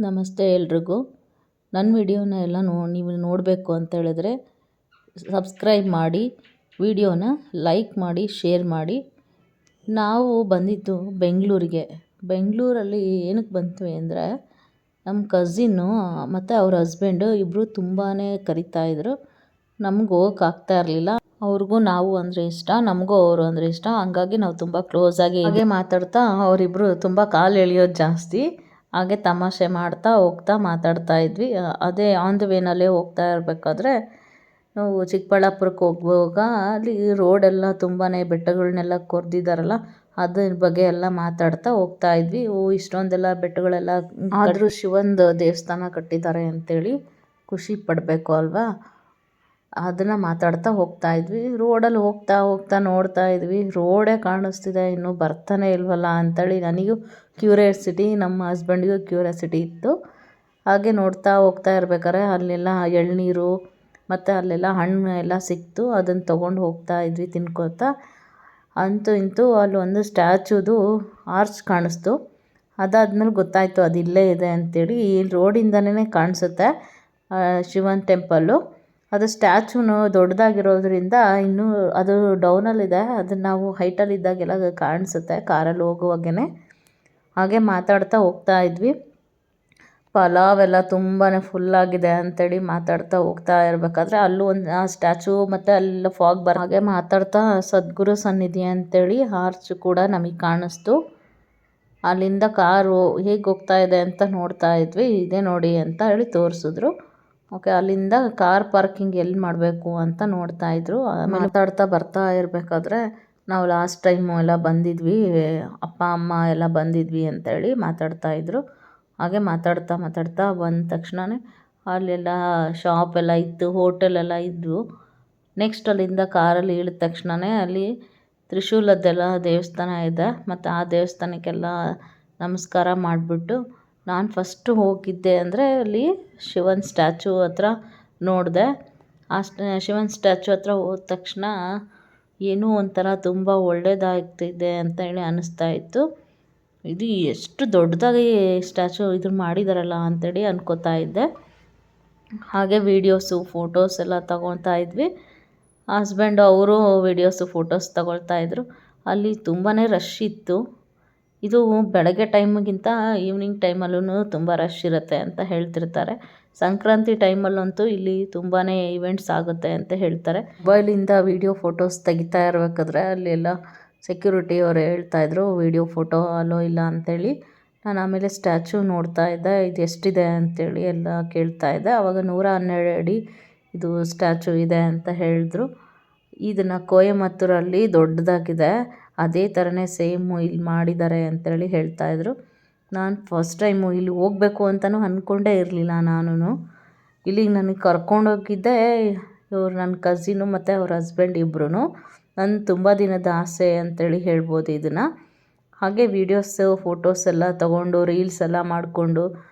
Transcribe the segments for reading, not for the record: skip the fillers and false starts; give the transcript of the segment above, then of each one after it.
ನಮಸ್ತೆ ಎಲ್ರಿಗೂ. ನನ್ನ ವಿಡಿಯೋನ ಎಲ್ಲ ನೀವು ನೋಡಬೇಕು ಅಂತ ಹೇಳಿದ್ರೆ ಸಬ್ಸ್ಕ್ರೈಬ್ ಮಾಡಿ, ವಿಡಿಯೋನ ಲೈಕ್ ಮಾಡಿ, ಶೇರ್ ಮಾಡಿ. ನಾವು ಬಂದಿದ್ದು ಬೆಂಗಳೂರಲ್ಲಿ ಏನಕ್ಕೆ ಬಂದ್ವಿ ಅಂದರೆ ನಮ್ಮ ಕಝಿನ್ನು ಮತ್ತು ಅವ್ರ ಹಸ್ಬೆಂಡು ಇಬ್ಬರು ತುಂಬಾ ಕರಿತಾಯಿದ್ರು. ನಮ್ಗೆ ಹೋಗೋಕ್ಕಾಗ್ತಾ ಇರಲಿಲ್ಲ. ಅವ್ರಿಗೂ ನಾವು ಅಂದರೆ ಇಷ್ಟ, ನಮಗೂ ಅವರು ಅಂದರೆ ಇಷ್ಟ. ಹಂಗಾಗಿ ನಾವು ತುಂಬ ಕ್ಲೋಸಾಗಿ ಹಾಗೆ ಮಾತಾಡ್ತಾ ಅವರಿಬ್ಬರು ತುಂಬ ಕಾಲು ಎಳೆಯೋದು ಜಾಸ್ತಿ. ಹಾಗೆ ತಮಾಷೆ ಮಾಡ್ತಾ ಹೋಗ್ತಾ ಮಾತಾಡ್ತಾ ಇದ್ವಿ. ಅದೇ ಆನ್ ದ ವೇನಲ್ಲೇ ಹೋಗ್ತಾ ಇರಬೇಕಾದ್ರೆ ನಾವು ಚಿಕ್ಕಬಳ್ಳಾಪುರಕ್ಕೆ ಹೋಗುವಾಗ ಅಲ್ಲಿ ರೋಡೆಲ್ಲ ತುಂಬಾ ಬೆಟ್ಟಗಳನ್ನೆಲ್ಲ ಕೊರೆದಿದ್ದಾರಲ್ಲ, ಅದ್ರ ಬಗ್ಗೆ ಎಲ್ಲ ಮಾತಾಡ್ತಾ ಹೋಗ್ತಾ ಇದ್ವಿ. ಇಷ್ಟೊಂದೆಲ್ಲ ಬೆಟ್ಟಗಳೆಲ್ಲ ಆದರೂ ಶಿವಂದು ದೇವಸ್ಥಾನ ಕಟ್ಟಿದ್ದಾರೆ ಅಂತೇಳಿ ಖುಷಿ ಪಡಬೇಕು ಅಲ್ವಾ, ಅದನ್ನು ಮಾತಾಡ್ತಾ ಹೋಗ್ತಾ ಇದ್ವಿ. ರೋಡಲ್ಲಿ ಹೋಗ್ತಾ ಹೋಗ್ತಾ ನೋಡ್ತಾ ಇದ್ವಿ, ರೋಡೇ ಕಾಣಿಸ್ತಿದೆ, ಇನ್ನೂ ಬರ್ತಾನೆ ಇಲ್ವಲ್ಲ ಅಂತೇಳಿ ನನಗೂ ಕ್ಯೂರಿಯಾಸಿಟಿ, ನಮ್ಮ ಹಸ್ಬೆಂಡಿಗೂ ಕ್ಯೂರಿಯಾಸಿಟಿ ಇತ್ತು. ಹಾಗೆ ನೋಡ್ತಾ ಹೋಗ್ತಾ ಇರ್ಬೇಕಾದ್ರೆ ಅಲ್ಲೆಲ್ಲ ಎಳ್ನೀರು ಮತ್ತು ಅಲ್ಲೆಲ್ಲ ಹಣ್ಣು ಎಲ್ಲ ಸಿಕ್ತು. ಅದನ್ನು ತೊಗೊಂಡು ಹೋಗ್ತಾ ಇದ್ವಿ ತಿನ್ಕೋತಾ. ಅಂತೂ ಇಂತೂ ಅಲ್ಲಿ ಒಂದು ಸ್ಟ್ಯಾಚ್ಯೂದು ಆರ್ಚ್ ಕಾಣಿಸ್ತು. ಅದಾದ್ಮೇಲೆ ಗೊತ್ತಾಯಿತು ಅದು ಇಲ್ಲೇ ಇದೆ ಅಂತೇಳಿ. ಈ ರೋಡಿಂದನೇ ಕಾಣಿಸುತ್ತೆ ಶಿವನ್ ಟೆಂಪಲ್ಲು. ಅದು ಸ್ಟ್ಯಾಚ್ಯೂನು ದೊಡ್ಡದಾಗಿರೋದ್ರಿಂದ ಇನ್ನೂ ಅದು ಡೌನಲ್ಲಿದೆ. ಅದನ್ನು ನಾವು ಹೈಟಲ್ಲಿದ್ದಾಗೆಲ್ಲ ಕಾಣಿಸುತ್ತೆ ಕಾರಲ್ಲಿ ಹೋಗುವಾಗೇ. ಹಾಗೆ ಮಾತಾಡ್ತಾ ಹೋಗ್ತಾ ಇದ್ವಿ. ಪಲಾವ್ ಎಲ್ಲ ತುಂಬಾ ಫುಲ್ಲಾಗಿದೆ ಅಂತೇಳಿ ಮಾತಾಡ್ತಾ ಹೋಗ್ತಾ ಇರಬೇಕಾದ್ರೆ ಅಲ್ಲೂ ಒಂದು ಸ್ಟ್ಯಾಚು ಮತ್ತು ಅಲ್ಲೆಲ್ಲ ಫಾಗ್ ಹಾಗೆ ಮಾತಾಡ್ತಾ ಸದ್ಗುರು ಸನ್ನಿಧಿ ಅಂತೇಳಿ ಆರ್ಚ್ ಕೂಡ ನಮಗೆ ಕಾಣಿಸ್ತು. ಅಲ್ಲಿಂದ ಕಾರು ಹೇಗೆ ಹೋಗ್ತಾ ಇದೆ ಅಂತ ನೋಡ್ತಾ ಇದ್ವಿ. ಇದೇ ನೋಡಿ ಅಂತ ಹೇಳಿ ತೋರಿಸಿದ್ರು. ಓಕೆ, ಅಲ್ಲಿಂದ ಕಾರ್ ಪಾರ್ಕಿಂಗ್ ಎಲ್ಲಿ ಮಾಡಬೇಕು ಅಂತ ನೋಡ್ತಾ ಇದ್ರು. ಮಾತಾಡ್ತಾ ಬರ್ತಾ ಇರಬೇಕಾದ್ರೆ ನಾವು ಲಾಸ್ಟ್ ಟೈಮು ಎಲ್ಲ ಬಂದಿದ್ವಿ, ಅಪ್ಪ ಅಮ್ಮ ಎಲ್ಲ ಬಂದಿದ್ವಿ ಅಂತೇಳಿ ಮಾತಾಡ್ತಾಯಿದ್ರು. ಹಾಗೆ ಮಾತಾಡ್ತಾ ಮಾತಾಡ್ತಾ ಬಂದ ತಕ್ಷಣವೇ ಅಲ್ಲೆಲ್ಲ ಶಾಪ್ ಎಲ್ಲ ಇತ್ತು, ಹೋಟೆಲೆಲ್ಲ ಇದ್ವು. ನೆಕ್ಸ್ಟ್ ಅಲ್ಲಿಂದ ಕಾರಲ್ಲಿ ಇಳಿದ ತಕ್ಷಣವೇ ಅಲ್ಲಿ ತ್ರಿಶೂಲದ್ದೆಲ್ಲ ದೇವಸ್ಥಾನ ಇದೆ. ಮತ್ತು ಆ ದೇವಸ್ಥಾನಕ್ಕೆಲ್ಲ ನಮಸ್ಕಾರ ಮಾಡಿಬಿಟ್ಟು ನಾನು ಫಸ್ಟು ಹೋಗಿದ್ದೆ ಅಂದರೆ ಅಲ್ಲಿ ಶಿವನ್ ಸ್ಟ್ಯಾಚು ಹತ್ರ ನೋಡಿದೆ. ಆ ಶಿವನ್ ಸ್ಟ್ಯಾಚು ಹತ್ರ ಹೋದ ತಕ್ಷಣ ಏನೋ ಒಂಥರ ತುಂಬ ಒಳ್ಳೆಯದಾಗ್ತಿದೆ ಅಂತ ಹೇಳಿ ಅನ್ನಿಸ್ತಾ ಇತ್ತು. ಇದು ಎಷ್ಟು ದೊಡ್ಡದಾಗಿ ಸ್ಟ್ಯಾಚು ಇದು ಮಾಡಿದಾರಲ್ಲ ಅಂತೇಳಿ ಅನ್ಕೋತಾ ಇದ್ದೆ. ಹಾಗೆ ವೀಡಿಯೋಸು ಫೋಟೋಸ್ ಎಲ್ಲ ತಗೊತಾ ಇದ್ವಿ. ಹಸ್ಬೆಂಡು ಅವರು ವೀಡಿಯೋಸು ಫೋಟೋಸ್ ತಗೊಳ್ತಾ ಇದ್ರು. ಅಲ್ಲಿ ತುಂಬಾ ರಶ್ ಇತ್ತು. ಇದು ಬೆಳಗ್ಗೆ ಟೈಮಿಗಿಂತ ಈವ್ನಿಂಗ್ ಟೈಮಲ್ಲೂ ತುಂಬ ರಶ್ ಇರುತ್ತೆ ಅಂತ ಹೇಳ್ತಿರ್ತಾರೆ. ಸಂಕ್ರಾಂತಿ ಟೈಮಲ್ಲಂತೂ ಇಲ್ಲಿ ತುಂಬಾ ಇವೆಂಟ್ಸ್ ಆಗುತ್ತೆ ಅಂತ ಹೇಳ್ತಾರೆ. ಮೊಬೈಲಿಂದ ವೀಡಿಯೋ ಫೋಟೋಸ್ ತೆಗಿತಾ ಇರಬೇಕಾದ್ರೆ ಅಲ್ಲೆಲ್ಲ ಸೆಕ್ಯೂರಿಟಿ ಅವರು ಹೇಳ್ತಾಯಿದ್ರು ವೀಡಿಯೋ ಫೋಟೋ ಅಲೋ ಇಲ್ಲ ಅಂತೇಳಿ. ನಾನು ಆಮೇಲೆ ಸ್ಟ್ಯಾಚು ನೋಡ್ತಾ ಇದ್ದೆ, ಇದು ಎಷ್ಟಿದೆ ಅಂತೇಳಿ ಎಲ್ಲ ಕೇಳ್ತಾ ಇದ್ದೆ. ಆವಾಗ 112 ಅಡಿ ಇದು ಸ್ಟ್ಯಾಚು ಇದೆ ಅಂತ ಹೇಳಿದ್ರು. ಇದನ್ನು ಕೊಯಮತ್ತೂರಲ್ಲಿ ದೊಡ್ಡದಾಗಿದೆ, ಅದೇ ಥರನೇ ಸೇಮು ಇಲ್ಲಿ ಮಾಡಿದ್ದಾರೆ ಅಂತೇಳಿ ಹೇಳ್ತಾಯಿದ್ರು. ನಾನು ಫಸ್ಟ್ ಟೈಮು ಇಲ್ಲಿ ಹೋಗಬೇಕು ಅಂತಲೂ ಅಂದ್ಕೊಂಡೇ ಇರಲಿಲ್ಲ. ನಾನು ಇಲ್ಲಿಗೆ ನನಗೆ ಕರ್ಕೊಂಡೋಗಿದ್ದೆ ಇವ್ರು ನನ್ನ ಕಝಿನು ಮತ್ತು ಅವ್ರ ಹಸ್ಬೆಂಡ್ ಇಬ್ಬರೂ. ನನ್ನ ತುಂಬ ದಿನದ ಆಸೆ ಅಂತೇಳಿ ಹೇಳ್ಬೋದು ಇದನ್ನು. ಹಾಗೆ ವೀಡಿಯೋಸು ಫೋಟೋಸ್ ಎಲ್ಲ ತೊಗೊಂಡು ರೀಲ್ಸ್ ಎಲ್ಲ ಮಾಡಿಕೊಂಡು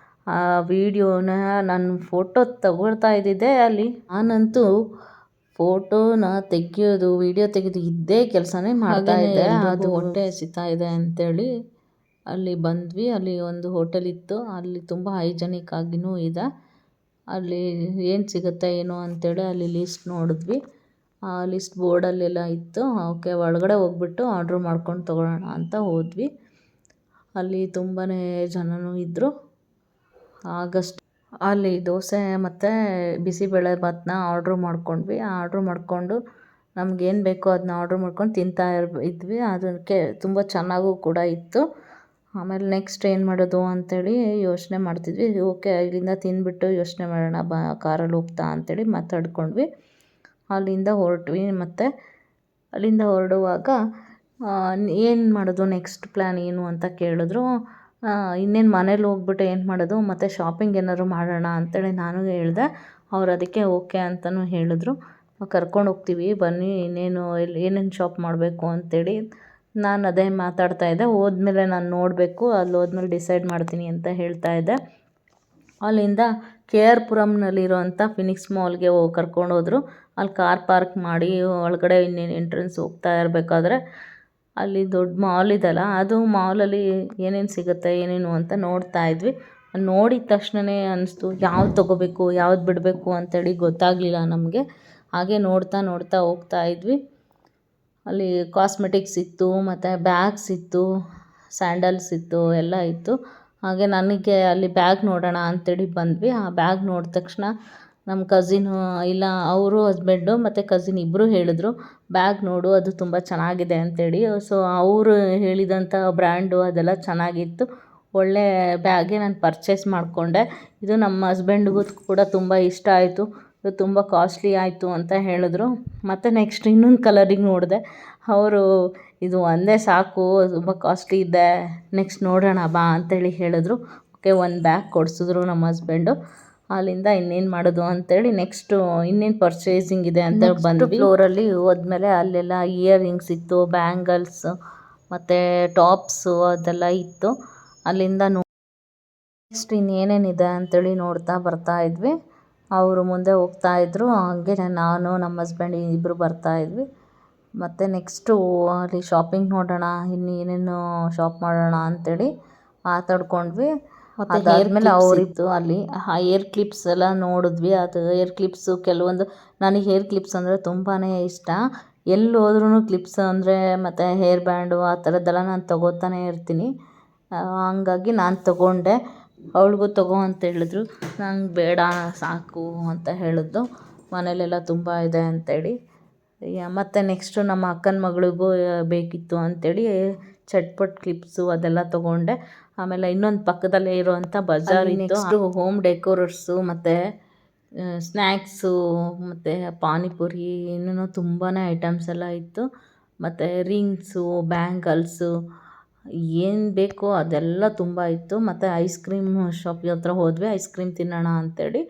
ಆ ವೀಡಿಯೋನ ನಾನು ಫೋಟೋ ತಗೊಳ್ತಾ ಇದ್ದಿದ್ದೆ. ಅಲ್ಲಿ ನಾನಂತೂ ಫೋಟೋನ ತೆಗಿಯೋದು ವೀಡಿಯೋ ತೆಗೆಯೋದು ಇದ್ದೇ ಕೆಲಸನೇ ಮಾಡ್ತಾಯಿದ್ದೆ. ಅದು ಹೊಟ್ಟೆ ಹಸಿತಾ ಇದೆ ಅಂತೇಳಿ ಅಲ್ಲಿ ಬಂದ್ವಿ. ಅಲ್ಲಿ ಒಂದು ಹೋಟೆಲ್ ಇತ್ತು, ಅಲ್ಲಿ ತುಂಬ ಹೈಜೆನಿಕ್ ಆಗಿಯೂ ಇದೆ. ಅಲ್ಲಿ ಏನು ಸಿಗುತ್ತೆ ಏನು ಅಂತೇಳಿ ಅಲ್ಲಿ ಲಿಸ್ಟ್ ನೋಡಿದ್ವಿ. ಆ ಲಿಸ್ಟ್ ಬೋರ್ಡಲ್ಲೆಲ್ಲ ಇತ್ತು. ಓಕೆ, ಒಳಗಡೆ ಹೋಗ್ಬಿಟ್ಟು ಆರ್ಡ್ರ್ ಮಾಡ್ಕೊಂಡು ತೊಗೊಳ್ಳೋಣ ಅಂತ ಹೋದ್ವಿ. ಅಲ್ಲಿ ತುಂಬಾ ಜನನೂ ಇದ್ದರು. ಅಲ್ಲಿ ದೋಸೆ ಮತ್ತು ಬಿಸಿಬೇಳೆಭಾತನ್ನ ಆರ್ಡ್ರ್ ಮಾಡ್ಕೊಂಡ್ವಿ. ಆರ್ಡ್ರ್ ಮಾಡಿಕೊಂಡು ನಮಗೇನು ಬೇಕೋ ಅದನ್ನ ಆರ್ಡ್ರ್ ಮಾಡ್ಕೊಂಡು ತಿಂತಾ ಇದ್ವಿ. ಅದಕ್ಕೆ ತುಂಬ ಚೆನ್ನಾಗೂ ಕೂಡ ಇತ್ತು. ಆಮೇಲೆ ನೆಕ್ಸ್ಟ್ ಏನು ಮಾಡೋದು ಅಂಥೇಳಿ ಯೋಚನೆ ಮಾಡ್ತಿದ್ವಿ. ಓಕೆ, ಇಲ್ಲಿಂದ ತಿಂದುಬಿಟ್ಟು ಯೋಚನೆ ಮಾಡೋಣ ಕಾರಲ್ಲಿ ಹೋಗ್ತಾ ಅಂಥೇಳಿ ಮಾತಾಡ್ಕೊಂಡ್ವಿ. ಅಲ್ಲಿಂದ ಹೊರಟ್ವಿ. ಮತ್ತು ಅಲ್ಲಿಂದ ಹೊರಡುವಾಗ ಏನು ಮಾಡೋದು, ನೆಕ್ಸ್ಟ್ ಪ್ಲ್ಯಾನ್ ಏನು ಅಂತ ಕೇಳಿದ್ರು. ಇನ್ನೇನು ಮನೇಲಿ ಹೋಗ್ಬಿಟ್ಟು ಏನು ಮಾಡೋದು, ಮತ್ತು ಶಾಪಿಂಗ್ ಏನಾದ್ರು ಮಾಡೋಣ ಅಂತೇಳಿ ನಾನು ಹೇಳಿದೆ. ಅವ್ರು ಅದಕ್ಕೆ ಓಕೆ ಅಂತಲೂ ಹೇಳಿದ್ರು. ಕರ್ಕೊಂಡು ಹೋಗ್ತೀವಿ ಬನ್ನಿ, ಇನ್ನೇನು ಏನೇನು ಶಾಪ್ ಮಾಡಬೇಕು ಅಂತೇಳಿ ನಾನು ಅದೇ ಮಾತಾಡ್ತಾ ಇದ್ದೆ. ಹೋದ್ಮೇಲೆ ನಾನು ನೋಡಬೇಕು, ಅಲ್ಲಿ ಹೋದ್ಮೇಲೆ ಡಿಸೈಡ್ ಮಾಡ್ತೀನಿ ಅಂತ ಹೇಳ್ತಾ ಇದ್ದೆ. ಅಲ್ಲಿಂದ KR ಪುರಮ್ನಲ್ಲಿರೋಂಥ ಫಿನಿಕ್ಸ್ ಮಾಲ್ಗೆ ಕರ್ಕೊಂಡೋದ್ರು. ಅಲ್ಲಿ ಕಾರ್ ಪಾರ್ಕ್ ಮಾಡಿ ಒಳಗಡೆ ಇನ್ನೇನು ಎಂಟ್ರೆನ್ಸ್ ಹೋಗ್ತಾ ಇರಬೇಕಾದ್ರೆ ಅಲ್ಲಿ ದೊಡ್ಡ ಮಾಲ್ ಇದೆಯಲ್ಲ, ಅದು ಮಾಲಲ್ಲಿ ಏನೇನು ಸಿಗುತ್ತೆ ಏನೇನು ಅಂತ ನೋಡ್ತಾ ಇದ್ವಿ. ನೋಡಿದ ತಕ್ಷಣವೇ ಅನ್ನಿಸ್ತು ಯಾವ್ದು ತೊಗೋಬೇಕು ಯಾವ್ದು ಬಿಡಬೇಕು ಅಂತೇಳಿ ಗೊತ್ತಾಗಲಿಲ್ಲ ನಮಗೆ. ಹಾಗೆ ನೋಡ್ತಾ ನೋಡ್ತಾ ಹೋಗ್ತಾ ಇದ್ವಿ. ಅಲ್ಲಿ ಕಾಸ್ಮೆಟಿಕ್ಸ್ ಇತ್ತು, ಮತ್ತು ಬ್ಯಾಗ್ಸ್ ಇತ್ತು, ಸ್ಯಾಂಡಲ್ಸ್ ಇತ್ತು, ಎಲ್ಲ ಇತ್ತು. ಹಾಗೆ ನನಗೆ ಅಲ್ಲಿ ಬ್ಯಾಗ್ ನೋಡೋಣ ಅಂತೇಳಿ ಬಂದ್ವಿ. ಆ ಬ್ಯಾಗ್ ನೋಡಿದ ತಕ್ಷಣ ನಮ್ಮ ಕಸಿನು ಇಲ್ಲ ಅವರು ಹಸ್ಬೆಂಡು ಮತ್ತು ಕಸಿನ್ ಇಬ್ಬರು ಹೇಳಿದ್ರು, ಬ್ಯಾಗ್ ನೋಡು ಅದು ತುಂಬ ಚೆನ್ನಾಗಿದೆ ಅಂತೇಳಿ. ಸೊ ಅವರು ಹೇಳಿದಂಥ ಬ್ರ್ಯಾಂಡು ಅದೆಲ್ಲ ಚೆನ್ನಾಗಿತ್ತು. ಒಳ್ಳೆ ಬ್ಯಾಗೆ ನಾನು ಪರ್ಚೇಸ್ ಮಾಡಿಕೊಂಡೆ. ಇದು ನಮ್ಮ ಹಸ್ಬೆಂಡ್ಗೂ ಕೂಡ ತುಂಬ ಇಷ್ಟ ಆಯಿತು. ಇದು ತುಂಬ ಕಾಸ್ಟ್ಲಿ ಆಯಿತು ಅಂತ ಹೇಳಿದ್ರು. ಮತ್ತು ನೆಕ್ಸ್ಟ್ ಇನ್ನೊಂದು ಕಲರಿಗೆ ನೋಡಿದೆ. ಅವರು ಇದು ಒಂದೇ ಸಾಕು, ತುಂಬ ಕಾಸ್ಟ್ಲಿ ಇದೆ, ನೆಕ್ಸ್ಟ್ ನೋಡೋಣ ಬಾ ಅಂತೇಳಿ ಹೇಳಿದ್ರು. ಓಕೆ, ಒಂದು ಬ್ಯಾಗ್ ಕೊಡಿಸಿದ್ರು ನಮ್ಮ ಹಸ್ಬೆಂಡು. ಅಲ್ಲಿಂದ ಇನ್ನೇನು ಮಾಡೋದು ಅಂತೇಳಿ ನೆಕ್ಸ್ಟು ಇನ್ನೇನು ಪರ್ಚೇಸಿಂಗ್ ಇದೆ ಅಂತ ಬಂದ್ವಿ. ಫ್ಲೋರಲ್ಲಿ ಹೋದ್ಮೇಲೆ ಅಲ್ಲೆಲ್ಲ ಇಯರಿಂಗ್ಸ್ ಇತ್ತು, ಬ್ಯಾಂಗಲ್ಸ್ ಮತ್ತು ಟಾಪ್ಸು ಅದೆಲ್ಲ ಇತ್ತು. ಅಲ್ಲಿಂದ ನೆಕ್ಸ್ಟ್ ಇನ್ನೇನೇನಿದೆ ಅಂತೇಳಿ ನೋಡ್ತಾ ಬರ್ತಾ ಇದ್ವಿ. ಅವರು ಮುಂದೆ ಹೋಗ್ತಾ ಇದ್ದರು, ಹಾಗೆ ನಾನು ನಮ್ಮ ಹಸ್ಬೆಂಡ್ ಇಬ್ಬರು ಬರ್ತಾ ಇದ್ವಿ. ಮತ್ತು ನೆಕ್ಸ್ಟು ಅಲ್ಲಿ ಶಾಪಿಂಗ್ ನೋಡೋಣ, ಇನ್ನು ಏನೇನು ಶಾಪ್ ಮಾಡೋಣ ಅಂತೇಳಿ ಮಾತಾಡ್ಕೊಂಡ್ವಿ. ಅದಾದಮೇಲೆ ಅವರಿತ್ತು ಅಲ್ಲಿ ಹೇರ್ ಕ್ಲಿಪ್ಸ್ ಎಲ್ಲ ನೋಡಿದ್ವಿ. ಅದು ಹೇರ್ ಕ್ಲಿಪ್ಸು ಕೆಲವೊಂದು, ನನಗೆ ಹೇರ್ ಕ್ಲಿಪ್ಸ್ ಅಂದರೆ ತುಂಬಾ ಇಷ್ಟ. ಎಲ್ಲಿ ಹೋದ್ರೂ ಕ್ಲಿಪ್ಸ್ ಅಂದರೆ ಮತ್ತು ಹೇರ್ ಬ್ಯಾಂಡು ಆ ಥರದ್ದೆಲ್ಲ ನಾನು ತೊಗೋತಾನೆ ಇರ್ತೀನಿ. ಹಂಗಾಗಿ ನಾನು ತೊಗೊಂಡೆ. ಅವಳಿಗೂ ತೊಗೋ ಅಂತ ಹೇಳಿದ್ರು. ನಂಗೆ ಬೇಡ ಸಾಕು ಅಂತ ಹೇಳಿದ್ದು, ಮನೇಲೆಲ್ಲ ತುಂಬ ಇದೆ ಅಂತೇಳಿ. ಮತ್ತು ನೆಕ್ಸ್ಟು ನಮ್ಮ ಅಕ್ಕನ ಮಗಳಿಗೂ ಬೇಕಿತ್ತು ಅಂಥೇಳಿ ಚಟ್ಪಟ್ ಕ್ಲಿಪ್ಸು ಅದೆಲ್ಲ ತೊಗೊಂಡೆ. ಆಮೇಲೆ ಇನ್ನೊಂದು ಪಕ್ಕದಲ್ಲೇ ಇರುವಂಥ ಬಜಾರ್ ಇತ್ತು. ನೆಕ್ಸ್ಟು ಹೋಮ್ ಡೆಕೋರೇಟ್ಸು ಮತ್ತು ಸ್ನ್ಯಾಕ್ಸು ಮತ್ತು ಪಾನಿಪುರಿ ಇನ್ನೂ ತುಂಬಾ ಐಟಮ್ಸ್ ಎಲ್ಲ ಇತ್ತು. ಮತ್ತು ರಿಂಗ್ಸು, ಬ್ಯಾಂಗಲ್ಸು, ಏನು ಬೇಕೋ ಅದೆಲ್ಲ ತುಂಬ ಇತ್ತು. ಮತ್ತು ಐಸ್ ಕ್ರೀಮ್ ಶಾಪ್ ಹತ್ರ ಹೋದ್ವಿ, ಐಸ್ ಕ್ರೀಮ್ ತಿನ್ನೋಣ ಅಂತೇಳಿ.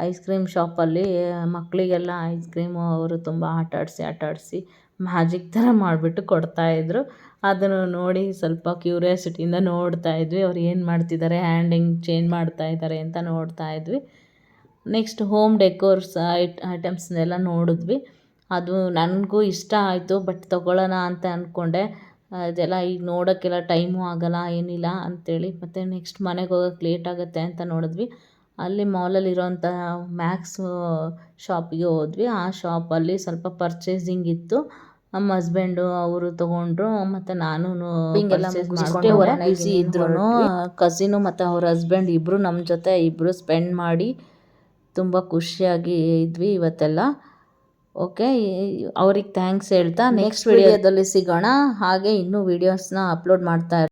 ಐಸ್ ಕ್ರೀಮ್ ಶಾಪಲ್ಲಿ ಮಕ್ಕಳಿಗೆಲ್ಲ ಐಸ್ ಕ್ರೀಮು ಅವರು ತುಂಬ ಆಟಾಡಿಸಿ ಮ್ಯಾಜಿಕ್ ಥರ ಮಾಡಿಬಿಟ್ಟು ಕೊಡ್ತಾಯಿದ್ರು. ಅದನ್ನು ನೋಡಿ ಸ್ವಲ್ಪ ಕ್ಯೂರಿಯಾಸಿಟಿಯಿಂದ ನೋಡ್ತಾ ಇದ್ವಿ, ಅವ್ರು ಏನು ಮಾಡ್ತಿದ್ದಾರೆ, ಹ್ಯಾಂಡ್ ಹೆಂಗೆ ಚೇಂಜ್ ಮಾಡ್ತಾ ಇದ್ದಾರೆ ಅಂತ ನೋಡ್ತಾ ಇದ್ವಿ. ನೆಕ್ಸ್ಟ್ ಹೋಮ್ ಡೆಕೋರ್ಸ್ ಐಟಮ್ಸ್ನೆಲ್ಲ ನೋಡಿದ್ವಿ. ಅದು ನನಗೂ ಇಷ್ಟ ಆಯಿತು, ಬಟ್ ತೊಗೊಳ್ಳೋಣ ಅಂತ ಅಂದ್ಕೊಂಡೆ. ಇದೆಲ್ಲ ಈಗ ನೋಡೋಕ್ಕೆಲ್ಲ ಟೈಮು ಆಗೋಲ್ಲ ಏನಿಲ್ಲ ಅಂಥೇಳಿ. ಮತ್ತು ನೆಕ್ಸ್ಟ್ ಮನೆಗೆ ಹೋಗೋಕ್ಕೆ ಲೇಟ್ ಆಗುತ್ತೆ ಅಂತ ನೋಡಿದ್ವಿ. ಅಲ್ಲಿ ಮಾಲಲ್ಲಿರೋಂಥ ಮ್ಯಾಕ್ಸು ಶಾಪಿಗೆ ಹೋದ್ವಿ. ಆ ಶಾಪಲ್ಲಿ ಸ್ವಲ್ಪ ಪರ್ಚೇಸಿಂಗ್ ಇತ್ತು. ನಮ್ಮ ಹಸ್ಬೆಂಡು ಅವರು ತೊಗೊಂಡ್ರು, ಮತ್ತು ನಾನು ಬ್ಯುಸಿ ಇದ್ರೂ ಕಸಿನು ಮತ್ತು ಅವ್ರ ಹಸ್ಬೆಂಡ್ ಇಬ್ಬರು ನಮ್ಮ ಜೊತೆ ಇಬ್ಬರು ಸ್ಪೆಂಡ್ ಮಾಡಿ ತುಂಬ ಖುಷಿಯಾಗಿ ಇದ್ವಿ ಇವತ್ತೆಲ್ಲ. ಓಕೆ, ಅವ್ರಿಗೆ ಥ್ಯಾಂಕ್ಸ್ ಹೇಳ್ತಾ ನೆಕ್ಸ್ಟ್ ವಿಡಿಯೋದಲ್ಲಿ ಸಿಗೋಣ. ಹಾಗೆ ಇನ್ನೂ ವೀಡಿಯೋಸ್ನ ಅಪ್ಲೋಡ್ ಮಾಡ್ತಾ